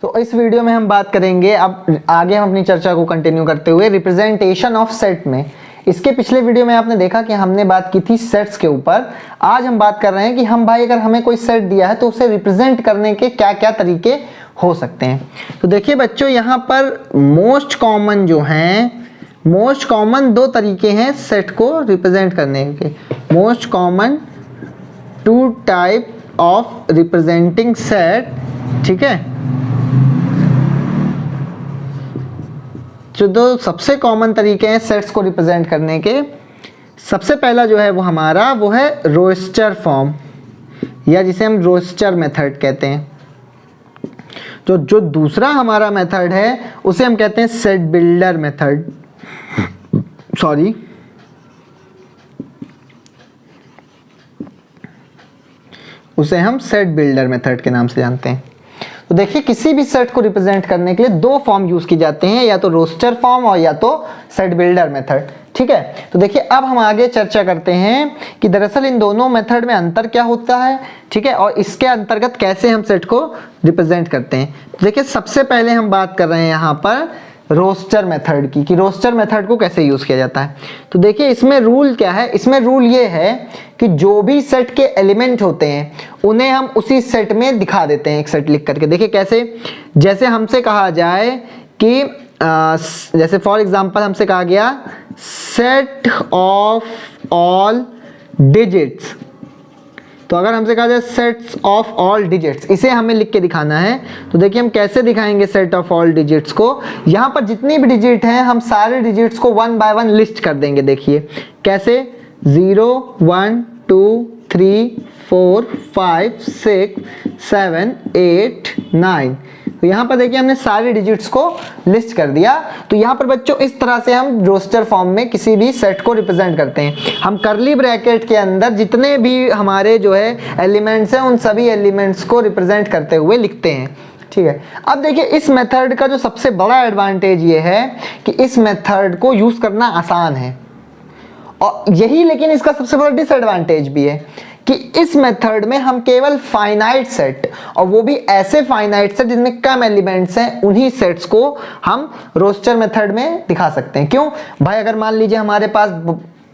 तो इस वीडियो में हम बात करेंगे, अब आगे हम अपनी चर्चा को कंटिन्यू करते हुए रिप्रेजेंटेशन ऑफ सेट में। इसके पिछले वीडियो में आपने देखा कि हमने बात की थी सेट्स के ऊपर। आज हम बात कर रहे हैं कि हम भाई अगर हमें कोई सेट दिया है तो उसे रिप्रेजेंट करने के क्या क्या तरीके हो सकते हैं। तो देखिए बच्चों, यहाँ पर मोस्ट कॉमन जो हैं, मोस्ट कॉमन दो तरीके हैं सेट को रिप्रेजेंट करने के। Most common two type of representing set, ठीक है। जो दो सबसे कॉमन तरीके हैं सेट्स को रिप्रेजेंट करने के, सबसे पहला जो है वो हमारा वो है रोस्टर फॉर्म, या जिसे हम रोस्टर मेथड कहते हैं। जो दूसरा हमारा मेथड है उसे हम कहते हैं सेट बिल्डर मेथड, सॉरी, उसे हम सेट बिल्डर मेथड के नाम से जानते हैं। तो देखिए, किसी भी सेट को रिप्रेजेंट करने के लिए दो फॉर्म यूज की जाते हैं, या तो रोस्टर फॉर्म और या तो सेट बिल्डर मेथड, ठीक है। तो देखिए, अब हम आगे चर्चा करते हैं कि दरअसल इन दोनों मेथड में अंतर क्या होता है, ठीक है, और इसके अंतर्गत कैसे हम सेट को रिप्रेजेंट करते हैं। तो देखिए, सबसे पहले हम बात कर रहे हैं यहाँ पर रोस्टर मेथड की, कि रोस्टर मेथड को कैसे यूज किया जाता है। तो देखिए, इसमें रूल क्या है। इसमें रूल ये है कि जो भी सेट के एलिमेंट होते हैं उन्हें हम उसी सेट में दिखा देते हैं, एक सेट लिख करके। देखिए कैसे, जैसे हमसे कहा जाए कि जैसे फॉर एग्जांपल हमसे कहा गया सेट ऑफ ऑल डिजिट्स। तो अगर हमसे कहा जाए सेट्स ऑफ ऑल डिजिट्स, इसे हमें लिख के दिखाना है। तो देखिए हम कैसे दिखाएंगे सेट ऑफ ऑल डिजिट्स को। यहाँ पर जितनी भी डिजिट हैं हम सारे डिजिट्स को वन बाय वन लिस्ट कर देंगे। देखिए कैसे, 0 1 2 3 4 5 6 7 8 9। तो यहाँ पर देखिए हमने सारे डिजिट्स को लिस्ट कर दिया। तो यहाँ पर बच्चों इस तरह से हम रोस्टर फॉर्म में किसी भी सेट को रिप्रेजेंट करते हैं। हम कर्ली ब्रैकेट के अंदर जितने भी हमारे जो है एलिमेंट्स हैं उन सभी एलिमेंट्स को रिप्रेजेंट करते हुए लिखते हैं, ठीक है। अब देखिए, इस मेथड का जो सबसे बड़ा एडवांटेज ये है कि इस मेथड को यूज करना आसान है, और यही लेकिन इसका सबसे बड़ा डिसएडवांटेज भी है कि इस मेथड में हम केवल फाइनाइट सेट, और वो भी ऐसे फाइनाइट सेट जिनमें कम एलिमेंट्स हैं, उन्हीं सेट्स को हम रोस्टर मेथड में दिखा सकते हैं। क्यों भाई, अगर मान लीजिए हमारे पास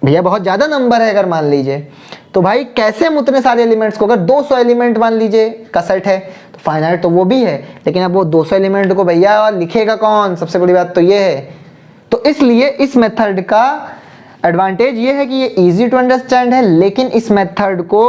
भैया बहुत ज्यादा नंबर है, अगर मान लीजिए, तो भाई कैसे हम उतने सारे एलिमेंट्स को, अगर 200 एलिमेंट मान लीजिए का सेट है तो फाइनाइट तो वो भी है, लेकिन अब वो 200 एलिमेंट को भैया लिखेगा कौन, सबसे बड़ी बात तो ये है। तो इसलिए इस मेथड का एडवांटेज ये है कि ये इजी टू अंडरस्टैंड है, लेकिन इस मेथड को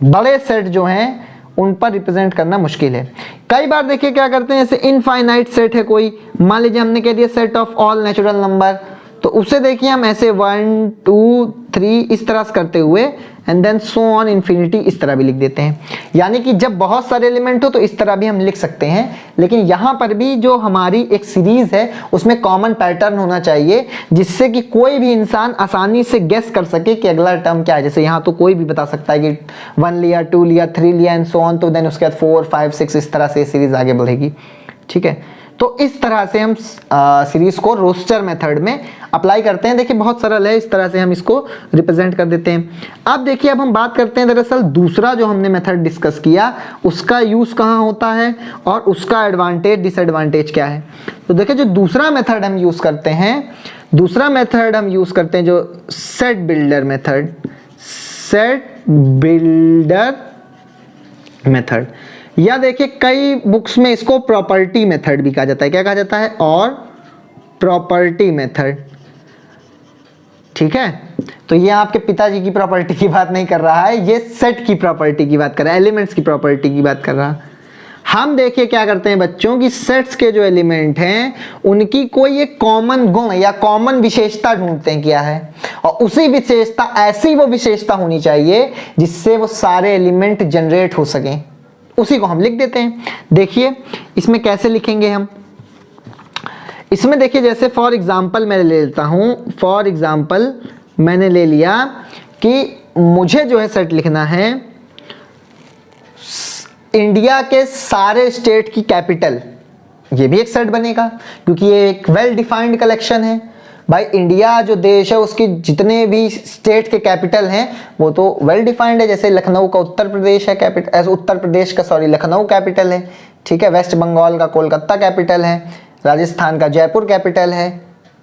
बड़े सेट जो हैं उन पर रिप्रेजेंट करना मुश्किल है। कई बार देखिए क्या करते हैं, जैसे इनफाइनाइट सेट है कोई, मान लीजिए हमने कह दिया set of all natural number, तो उसे देखिए हम ऐसे 1 2 3 इस तरह से करते हुए and then so on infinity इस तरह भी लिख देते हैं। यानी कि जब बहुत सारे एलिमेंट हो तो इस तरह भी हम लिख सकते हैं, लेकिन यहाँ पर भी जो हमारी एक सीरीज है उसमें कॉमन पैटर्न होना चाहिए, जिससे कि कोई भी इंसान आसानी से गेस कर सके कि अगला टर्म क्या है। जैसे यहाँ तो कोई भी बता सकता है कि 1 लिया, 2 लिया, 3 लिया एंड सो ऑन, तो देन उसके बाद 4 5 6 इस तरह से सीरीज आगे बढ़ेगी, ठीक है। तो इस तरह से हम सीरीज को रोस्टर मेथड में अप्लाई करते हैं। देखिए बहुत सरल है, इस तरह से हम इसको रिप्रेजेंट कर देते हैं। अब देखिए, अब हम बात करते हैं दरअसल दूसरा जो हमने मेथड डिस्कस किया उसका यूज कहाँ होता है और उसका एडवांटेज डिसएडवांटेज क्या है। तो देखिए, जो दूसरा मेथड हम यूज करते हैं, दूसरा मेथड हम यूज करते हैं जो set builder method, set builder method, या देखिए कई बुक्स में इसको प्रॉपर्टी मेथड भी कहा जाता है। क्या कहा जाता है, और प्रॉपर्टी मेथड, ठीक है। तो ये आपके पिताजी की प्रॉपर्टी की बात नहीं कर रहा है, ये सेट की प्रॉपर्टी की बात कर रहा है, एलिमेंट्स की प्रॉपर्टी की बात कर रहा है। हम देखिए क्या करते हैं बच्चों की सेट्स के जो एलिमेंट हैं उनकी कोई एक कॉमन गुण या कॉमन विशेषता ढूंढते हैं क्या है, और उसी विशेषता, ऐसी वो विशेषता होनी चाहिए जिससे वो सारे एलिमेंट जनरेट हो सकें, उसी को हम लिख देते हैं। देखिए इसमें कैसे लिखेंगे हम, इसमें देखिए जैसे फॉर एग्जांपल मैं ले लेता हूं, फॉर एग्जांपल मैंने ले लिया कि मुझे जो है सेट लिखना है इंडिया के सारे स्टेट की कैपिटल, ये भी एक सेट बनेगा क्योंकि ये एक वेल डिफाइंड कलेक्शन है। भाई इंडिया जो देश है उसके जितने भी स्टेट के कैपिटल हैं वो तो वेल डिफाइंड है। जैसे लखनऊ का उत्तर प्रदेश है कैपिटल, उत्तर प्रदेश का सॉरी लखनऊ कैपिटल है, ठीक है। वेस्ट बंगाल का कोलकाता कैपिटल है, राजस्थान का जयपुर कैपिटल है,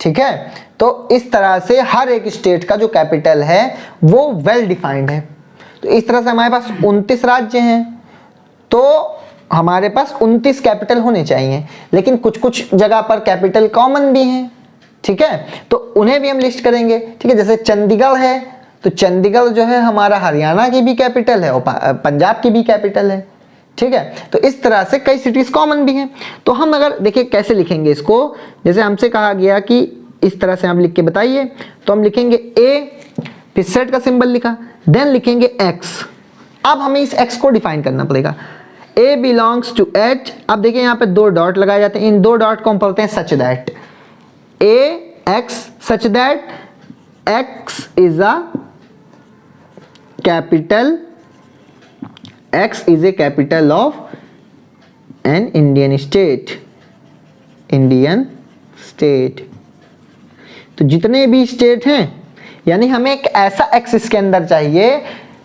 ठीक है। तो इस तरह से हर एक स्टेट का जो कैपिटल है वो वेल डिफाइंड है। तो इस तरह से हमारे पास 29 राज्य हैं, तो हमारे पास 29 कैपिटल होने चाहिए, लेकिन कुछ कुछ जगह पर कैपिटल कॉमन भी हैं, ठीक है। तो उन्हें भी हम लिस्ट करेंगे, ठीक है। जैसे चंडीगढ़ है, तो चंडीगढ़ जो है हमारा हरियाणा की भी कैपिटल है और पंजाब की भी कैपिटल है, ठीक है। तो इस तरह से कई सिटीज कॉमन भी हैं। तो हम अगर देखिए कैसे लिखेंगे इसको, जैसे हमसे कहा गया कि इस तरह से आप लिख के बताइए, तो हम लिखेंगे ए, फिर सेट का सिंबल लिखा, देन लिखेंगे एक्स। अब हमें इस एक्स को डिफाइन करना पड़ेगा। ए बिलोंग्स टू एच, अब देखिए यहाँ पे 2 डॉट लगाए जाते हैं, इन 2 डॉट को हम बोलते हैं such that, A x such that x is a capital, x is a capital of an Indian state, Indian state. तो जितने भी स्टेट हैं, यानी हमें एक ऐसा एक्स इसके अंदर चाहिए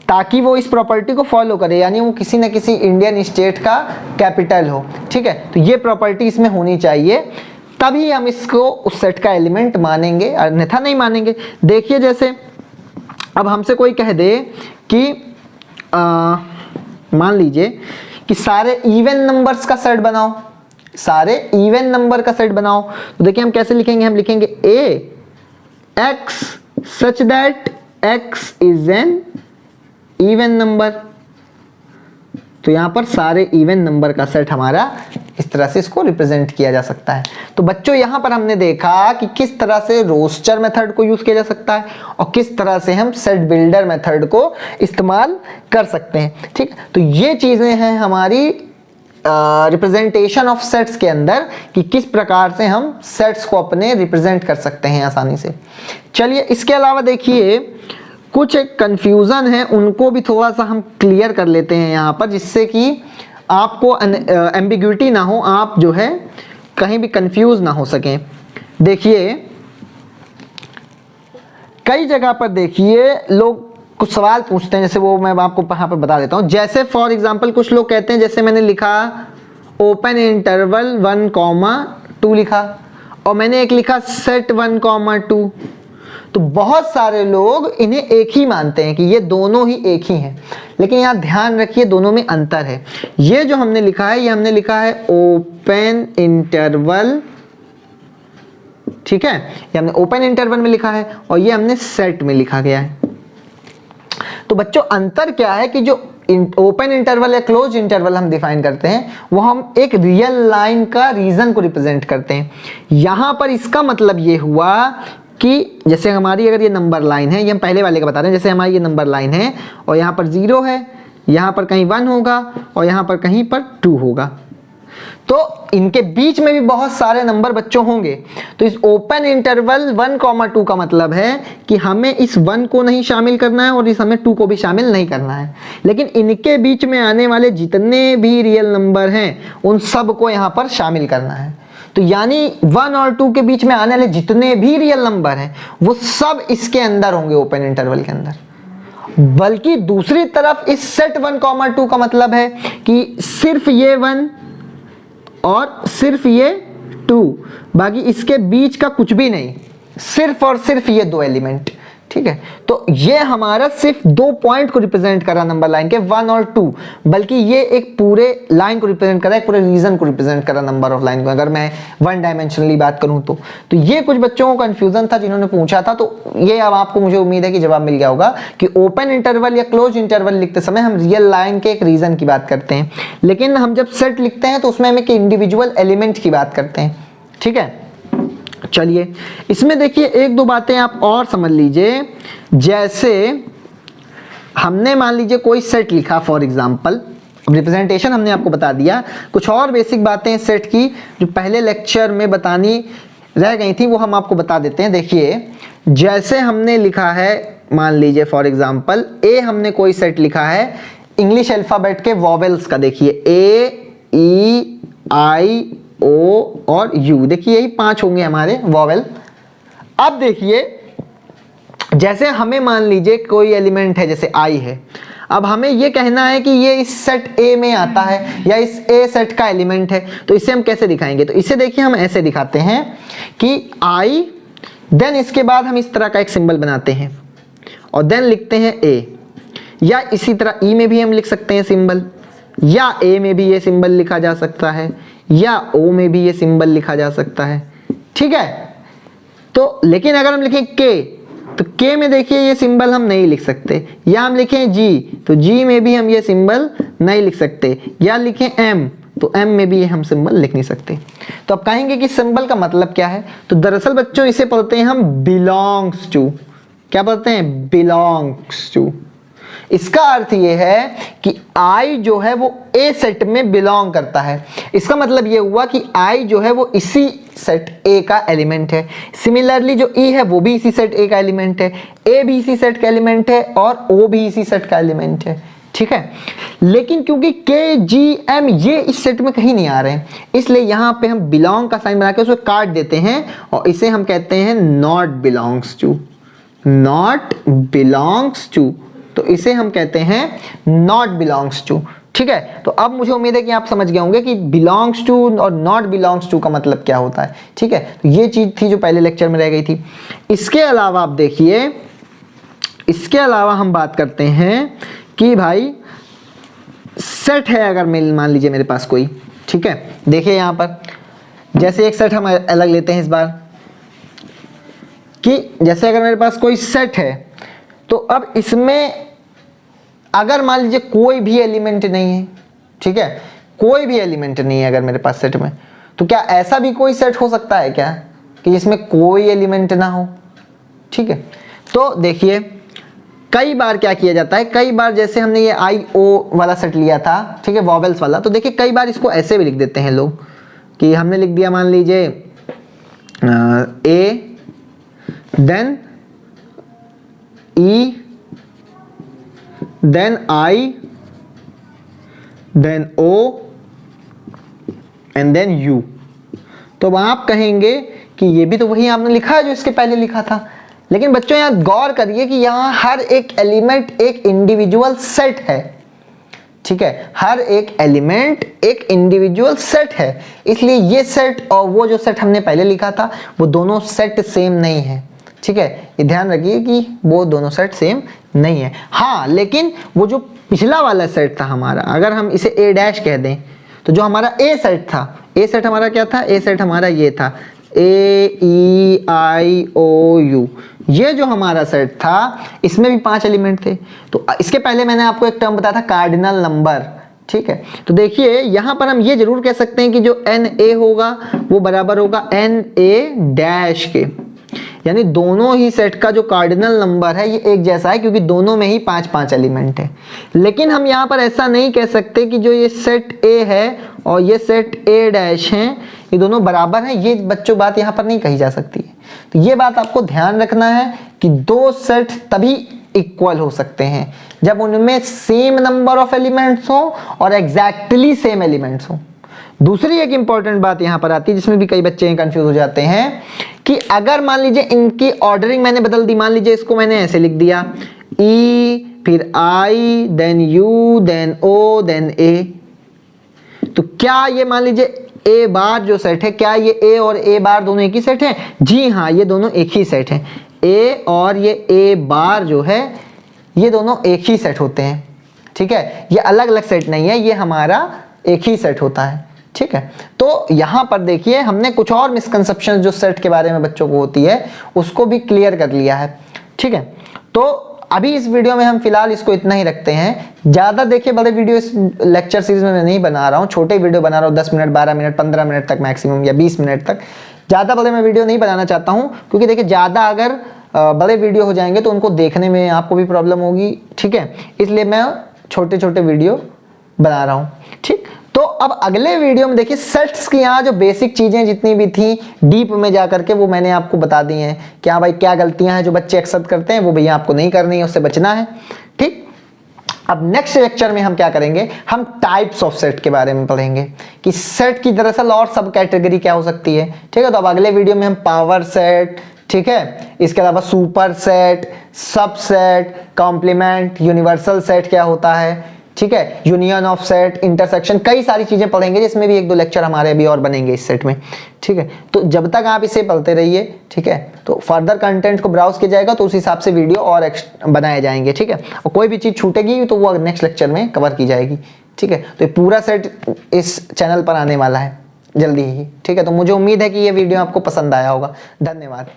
ताकि वो इस प्रॉपर्टी को फॉलो करे, यानी वो किसी न किसी इंडियन स्टेट का कैपिटल हो, ठीक है। तो ये प्रॉपर्टी इसमें होनी चाहिए, तभी हम इसको उस सेट का एलिमेंट मानेंगे, अन्यथा नहीं मानेंगे। देखिए जैसे अब हमसे कोई कह दे कि मान लीजिए कि सारे इवन नंबर्स का सेट बनाओ, सारे इवन नंबर का सेट बनाओ, तो देखिए हम कैसे लिखेंगे, हम लिखेंगे a x such that x is an even number. तो यहां पर सारे इवन नंबर का सेट हमारा इस तरह से इसको रिप्रेजेंट किया जा सकता है। तो बच्चों यहां पर हमने देखा कि किस तरह से रोस्टर मेथड को यूज किया जा सकता है और किस तरह से हम सेट बिल्डर मेथड को इस्तेमाल कर सकते हैं, ठीक। तो ये चीजें हैं हमारी रिप्रेजेंटेशन ऑफ सेट्स के अंदर कि किस प्रकार से हम सेट्स को अपने रिप्रेजेंट कर सकते हैं आसानी से। चलिए इसके अलावा देखिए कुछ एक कंफ्यूजन है, उनको भी थोड़ा सा हम क्लियर कर लेते हैं यहाँ पर, जिससे कि आपको एम्बिग्युइटी ना हो, आप जो है कहीं भी कंफ्यूज ना हो सकें। देखिए कई जगह पर देखिए लोग कुछ सवाल पूछते हैं, जैसे वो मैं आपको यहाँ पर बता देता हूँ। जैसे फॉर एग्जांपल कुछ लोग कहते हैं, जैसे मैंने लिखा ओपन इंटरवल 1,2 लिखा और मैंने एक लिखा सेट 1,2, तो बहुत सारे लोग इन्हें एक ही मानते हैं कि ये दोनों ही एक ही हैं, लेकिन यहाँ ध्यान रखिए दोनों में अंतर है। ये जो हमने लिखा है, ये हमने लिखा है ओपन इंटरवल, ठीक है, ये हमने ओपन इंटरवल में लिखा है और ये हमने सेट में लिखा गया है। तो बच्चों अंतर क्या है कि जो ओपन इंटरवल या क्लोज इंटरवल हम डिफाइन करते हैं वो हम एक रियल लाइन का रीजन को रिप्रेजेंट करते हैं। यहां पर इसका मतलब ये हुआ कि जैसे हमारी अगर ये नंबर लाइन है, ये हम पहले वाले का बता रहे हैं, जैसे हमारी ये नंबर लाइन है और यहाँ पर 0 है, यहाँ पर कहीं 1 होगा और यहाँ पर कहीं पर 2 होगा, तो इनके बीच में भी बहुत सारे नंबर बच्चों होंगे। तो इस ओपन इंटरवल 1,2 का मतलब है कि हमें इस 1 को नहीं शामिल करना है और इस हमें 2 को भी शामिल नहीं करना है, लेकिन इनके बीच में आने वाले जितने भी रियल नंबर हैं उन सब को यहाँ पर शामिल करना है। तो यानी 1 और 2 के बीच में आने वाले जितने भी रियल नंबर हैं वो सब इसके अंदर होंगे ओपन इंटरवल के अंदर। बल्कि दूसरी तरफ इस सेट 1,2 का मतलब है कि सिर्फ ये 1 और सिर्फ ये 2, बाकी इसके बीच का कुछ भी नहीं, सिर्फ और सिर्फ ये 2 एलिमेंट, ठीक है। तो ये हमारा सिर्फ 2 पॉइंट को रिप्रेजेंट कर रहा नंबर लाइन के 1 और 2, बल्कि ये एक पूरे लाइन को रिप्रेजेंट कर रहा है, पूरे रीजन को रिप्रेजेंट कर रहा नंबर ऑफ लाइन को, अगर मैं 1 डायमेंशनली बात करूं तो ये कुछ बच्चों को कंफ्यूजन था जिन्होंने पूछा था। तो ये अब आपको मुझे उम्मीद है कि जवाब मिल गया होगा कि ओपन इंटरवल या क्लोज इंटरवल लिखते समय हम रियल लाइन के एक रीजन की बात करते हैं, लेकिन हम जब सेट लिखते हैं तो उसमें हम एक इंडिविजुअल एलिमेंट की बात करते हैं, ठीक है। चलिए इसमें देखिए 1-2 बातें आप और समझ लीजिए। जैसे हमने मान लीजिए कोई सेट लिखा फॉर एग्जांपल, रिप्रेजेंटेशन हमने आपको बता दिया, कुछ और बेसिक बातें सेट की जो पहले लेक्चर में बतानी रह गई थी वो हम आपको बता देते हैं। देखिए जैसे हमने लिखा है, मान लीजिए फॉर एग्जांपल ए, हमने कोई सेट लिखा है इंग्लिश अल्फाबेट के वॉवेल्स का, देखिए ए, ई, आई, ओ और यू, देखिए यही 5 होंगे हमारे वॉवेल। अब देखिए, जैसे हमें मान लीजिए कोई एलिमेंट है जैसे i है, अब हमें ये कहना है कि ये इस सेट A में आता है या इस A सेट का एलिमेंट है, तो इसे हम कैसे दिखाएंगे? तो इसे देखिए हम ऐसे दिखाते हैं कि I, देन इसके बाद हम इस तरह का एक सिंबल बनाते हैं और देन लिखते हैं A, या इसी तरह E में भी हम लिख सकते हैं सिंबल, या A में भी ये सिंबल लिखा जा सकता है, या O में भी ये सिंबल लिखा जा सकता है, ठीक है। तो लेकिन अगर हम लिखें K, तो K में देखिए ये सिंबल हम नहीं लिख सकते, या हम लिखें G, तो G में भी हम ये सिंबल नहीं लिख सकते, या लिखें M, तो M में भी ये हम सिंबल लिख नहीं सकते। तो अब कहेंगे कि सिंबल का मतलब क्या है? तो दरअसल बच्चों इसे पढ़ते हैं हम बिलोंग्स टू। क्या पढ़ते हैं? Belongs to. इसका अर्थ ये है कि I जो है वो A सेट में बिलोंग करता है। इसका मतलब ये हुआ कि I जो है वो इसी सेट A का एलिमेंट है। सिमिलरली जो E है वो भी इसी सेट A का एलिमेंट है, A भी इसी सेट का एलिमेंट है और O भी इसी सेट का एलिमेंट है, ठीक है। लेकिन क्योंकि K, G, M ये इस सेट में कहीं नहीं आ रहे हैं, इसलिए यहाँ पे हम बिलोंग का साइन बना के उसको काट देते हैं और इसे हम कहते हैं not belongs to. Not belongs to, तो इसे हम कहते हैं नॉट बिलोंग्स टू, ठीक है। तो अब मुझे उम्मीद है कि आप समझ गए होंगे कि बिलोंग्स टू और नॉट बिलोंग्स टू का मतलब क्या होता है, ठीक है। तो ये चीज थी जो पहले लेक्चर में रह गई थी। इसके अलावा आप देखिए, इसके अलावा हम बात करते हैं कि भाई सेट है, अगर मान लीजिए मेरे पास कोई, ठीक है। देखिए यहां पर जैसे एक सेट हम अलग लेते हैं इस बार, कि जैसे अगर मेरे पास कोई सेट है, तो अब इसमें अगर मान लीजिए कोई भी एलिमेंट नहीं है, ठीक है, कोई भी एलिमेंट नहीं है अगर मेरे पास सेट में, तो क्या ऐसा भी कोई सेट हो सकता है क्या कि जिसमें कोई एलिमेंट ना हो? ठीक है। तो देखिए कई बार क्या किया जाता है, कई बार जैसे हमने ये IO वाला सेट लिया था, ठीक है, वॉवेल्स वाला, तो देखिए कई बार इसको ऐसे भी लिख देते हैं लोग कि हमने लिख दिया मान लीजिए A, then E, then I, then O, and then U। तो आप कहेंगे कि ये भी तो वही आपने लिखा है जो इसके पहले लिखा था, लेकिन बच्चों यहाँ गौर करिए कि यहाँ हर एक एलिमेंट एक इंडिविजुअल सेट है, ठीक है, हर एक एलिमेंट एक इंडिविजुअल सेट है, इसलिए ये सेट और वो जो सेट हमने पहले लिखा था वो दोनों सेट सेम नहीं है, ठीक है। ये ध्यान रखिए कि वो दोनों सेट सेम नहीं है। हाँ, लेकिन वो जो पिछला वाला सेट था हमारा, अगर हम इसे A डैश कह दें, तो जो हमारा A सेट था, A सेट हमारा क्या था? A सेट हमारा ये था AEIOU, ये जो हमारा सेट था इसमें भी 5 एलिमेंट थे। तो इसके पहले मैंने आपको एक टर्म बताया था कार्डिनल नंबर, ठीक है। तो देखिए यहां पर हम ये जरूर कह सकते हैं कि जो NA होगा वो बराबर होगा NA डैश के, यानी दोनों ही सेट का जो कार्डिनल नंबर है ये एक जैसा है, क्योंकि दोनों में ही 5-5 एलिमेंट है। लेकिन हम यहाँ पर ऐसा नहीं कह सकते कि जो ये सेट A है और ये सेट A डैश हैं ये दोनों बराबर हैं, ये बच्चों बात यहाँ पर नहीं कही जा सकती है। तो ये बात आपको ध्यान रखना है कि दो सेट तभी इक्वल हो सकते हैं जब उनमें सेम नंबर ऑफ एलिमेंट्स हो और एग्जैक्टली सेम एलिमेंट्स हो। दूसरी एक इंपॉर्टेंट बात यहां पर आती है जिसमें भी कई बच्चे कंफ्यूज हो जाते हैं कि अगर मान लीजिए इनकी ऑर्डरिंग मैंने बदल दी, मान लीजिए इसको मैंने ऐसे लिख दिया E, फिर I, then U, then O, then A, तो क्या ये मान लीजिए A बार जो सेट है, क्या ये A और A बार दोनों एक ही सेट है? जी हाँ, ये दोनों एक ही सेट है। A और ये A बार जो है ये दोनों एक ही सेट होते हैं, ठीक है, ये अलग अलग सेट नहीं है, ये हमारा एक ही सेट होता है, ठीक है। तो यहां पर देखिए हमने कुछ और मिसकंसेप्शन जो सेट के बारे में बच्चों को होती है उसको भी क्लियर कर लिया है, ठीक है। तो अभी इस वीडियो में हम फिलहाल इसको इतना ही रखते हैं। ज्यादा देखिए बड़े वीडियो इस लेक्चर सीरीज में मैं नहीं बना रहा हूँ, छोटे वीडियो बना रहा हूँ, 10 मिनट, 12 मिनट, 15 मिनट तक मैक्सिमम, या 20 मिनट तक। ज्यादा बड़े मैं वीडियो नहीं बनाना चाहता हूँ, क्योंकि देखिए ज्यादा अगर बड़े वीडियो हो जाएंगे तो उनको देखने में आपको भी प्रॉब्लम होगी, ठीक है, इसलिए मैं छोटे छोटे वीडियो बना रहा हूँ, ठीक। तो अब अगले वीडियो में देखिए सेट्स की यहाँ जो बेसिक चीजें जितनी भी थी डीप में जाकर के वो मैंने आपको बता दी हैं कि हाँ भाई क्या गलतियां हैं जो बच्चे अक्सर करते हैं, वो भैया आपको नहीं करनी है, उससे बचना है, ठीक। अब नेक्स्ट लेक्चर में हम क्या करेंगे, हम टाइप्स ऑफ सेट के बारे में पढ़ेंगे कि सेट की दरअसल और सब कैटेगरी क्या हो सकती है, ठीक है। तो अब अगले वीडियो में हम पावर सेट, ठीक है। इसके अलावा superset, subset, complement, universal set क्या होता है, ठीक है, यूनियन ऑफ सेट, इंटरसेक्शन, कई सारी चीजें पढ़ेंगे जिसमें भी 1-2 लेक्चर हमारे अभी और बनेंगे इस सेट में, ठीक है। तो जब तक आप इसे पढ़ते रहिए, ठीक है, तो फर्दर कंटेंट को ब्राउज किया जाएगा तो उस हिसाब से वीडियो और बनाए जाएंगे, ठीक है। और कोई भी चीज छूटेगी तो वो नेक्स्ट लेक्चर में कवर की जाएगी, ठीक है। तो ये पूरा सेट इस चैनल पर आने वाला है जल्दी ही, ठीक है। तो मुझे उम्मीद है कि ये वीडियो आपको पसंद आया होगा। धन्यवाद।